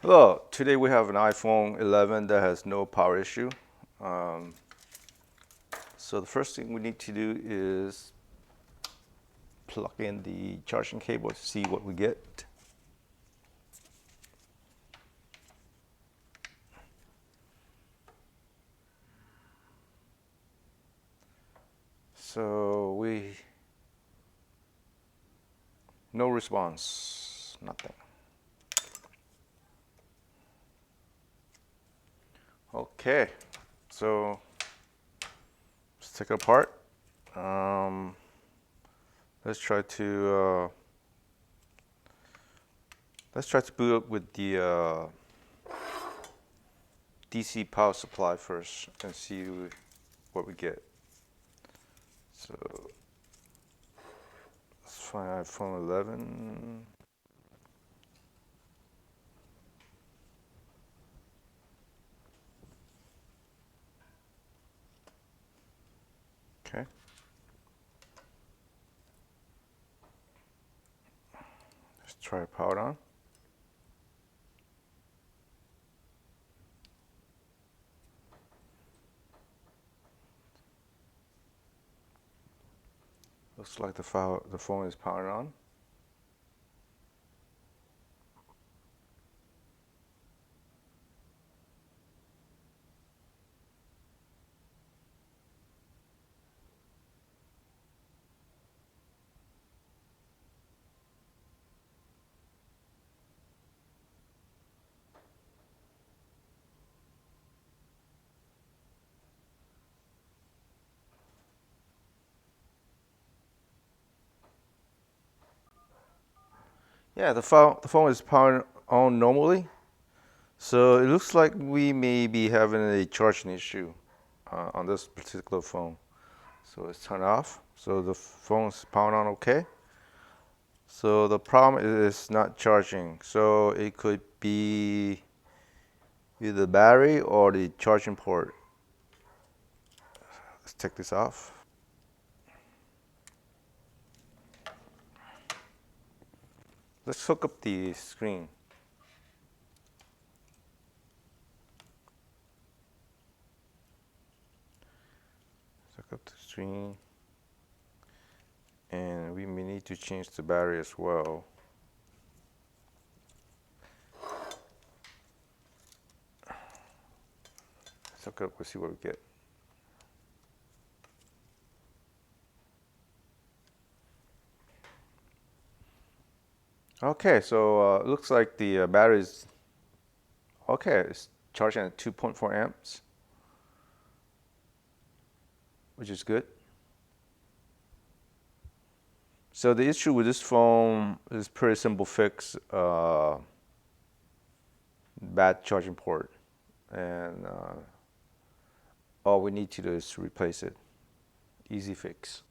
Well, today we have an iPhone 11 that has no power issue. Um, so the first thing we need to do is plug in the charging cable to see what we get. So no response, nothing. Okay, so let's take it apart. Um, let's try to boot up with the DC power supply first and see what we get. So let's find iPhone 11. Okay. Let's try power on. Looks like the phone is powered on. Yeah, the phone is powered on normally. So it looks like we may be having a charging issue on this particular phone. So let's turn it off. So the phone's powered on okay. So the problem is not charging. So it could be either the battery or the charging port. Let's take this off. Let's hook up the screen. Hook up the screen. And we may need to change the battery as well. Let's hook up, we'll see what we get. Okay, so it looks like the battery is okay. It's charging at 2.4 amps, which is good. So the issue with this phone is pretty simple fix. Bad charging port, and all we need to do is replace it. Easy fix.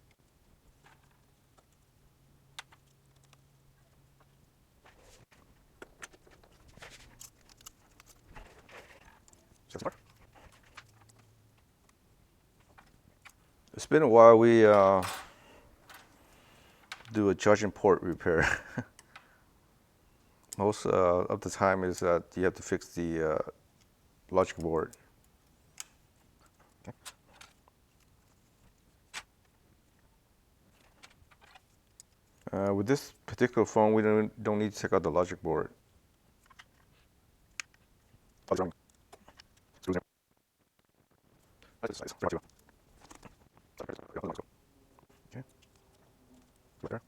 It's been a while. We do a charging port repair. Most of the time is that you have to fix the logic board. Okay. With this particular phone, we don't need to take out the logic board. Okay. There.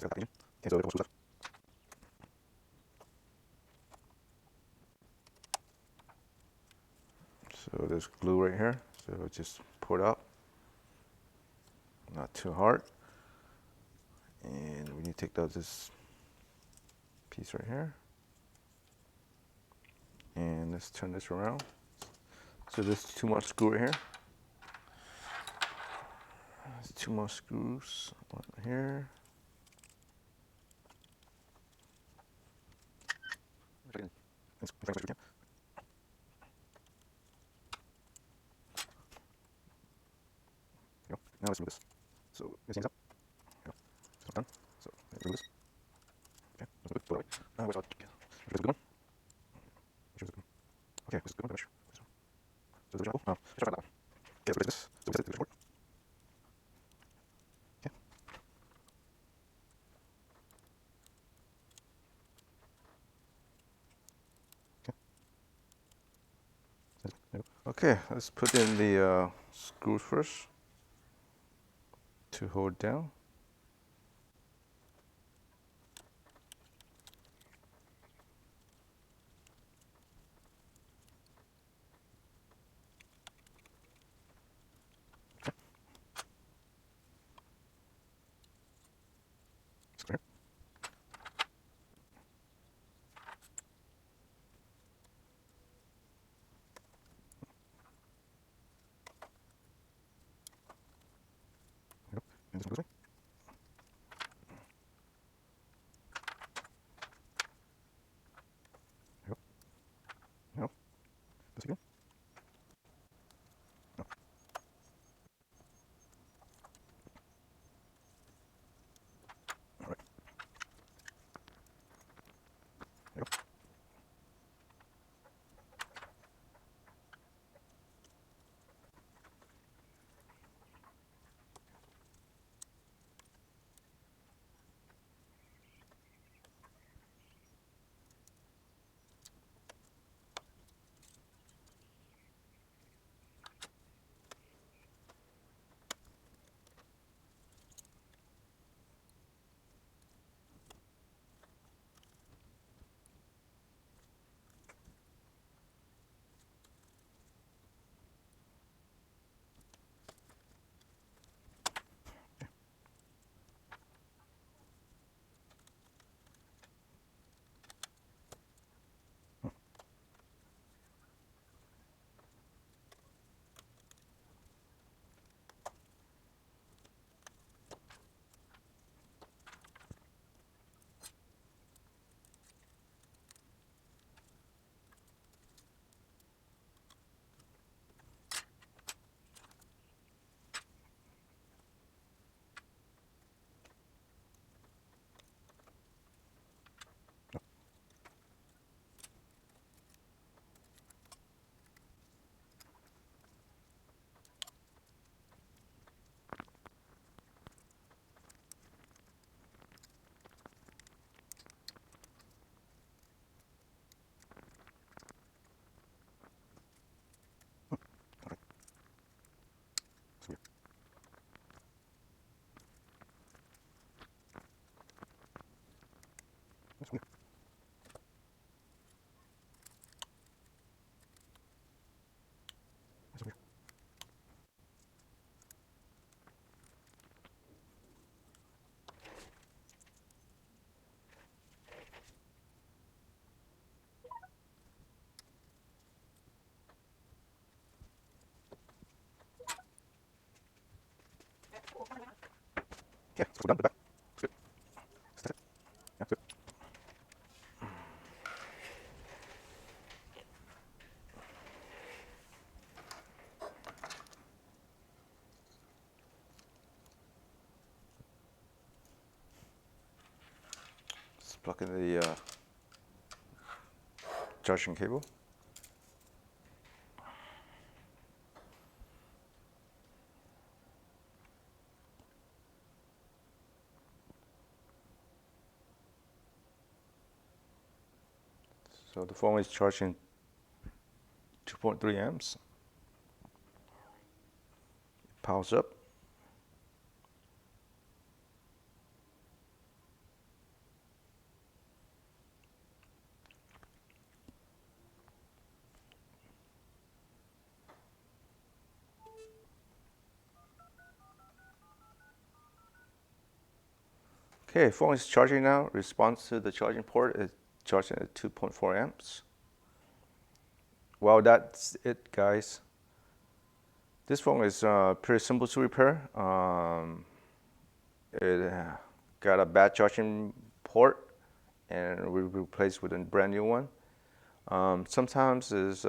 Okay. Okay, so there's glue right here. So just pour it out. Not too hard. And we need to take out this piece right here. And let's turn this around. So there's 2 more screws right here. There's 2 more screws. One here. as frankly as we can. There you go. Now let's move this. So this hangs up. There you go. This one's done. So let's remove this. Okay, that's good. Put it away. Where's our? Okay. Which was a good one? Which was a good one? Okay, this is a good one. Finish. So the original. Oh, let's try that one. Okay, let's replace this. So we set it to the short. Okay. Okay. There you go. Okay, let's put in the screws first to hold down. Screw here. There you go. And this one goes away. There you go. Now, this again. No. All right. There you go. All right. Screw here. Screw here. Screw here. Yeah, so we're done with the back. It's good. That's it. Yeah, good. Let's plug in the charging cable. So the phone is charging 2.3 amps. Powers up. Okay, phone is charging now. Response to the charging port is charging at 2.4 amps. Well, that's it, guys. This phone is pretty simple to repair. It got a bad charging port, and we replaced with a brand new one. Sometimes is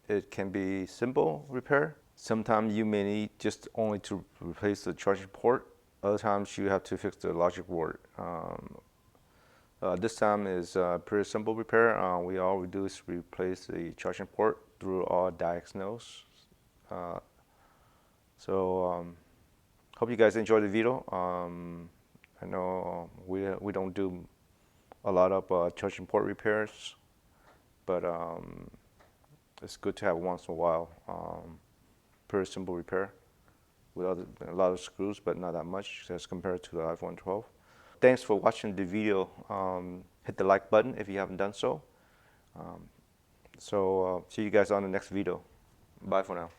it can be simple repair. Sometimes you may need just only to replace the charging port. Other times you have to fix the logic board. This time is pretty simple repair. All we do is replace the charging port through our Diagnostic. Uh, so hope you guys enjoy the video. I know we don't do a lot of charging port repairs, but it's good to have once in a while. Pretty simple repair with a lot of screws, but not that much as compared to the iPhone 12. Thanks for watching the video. Hit the like button if you haven't done so. See you guys on the next video. Bye for now.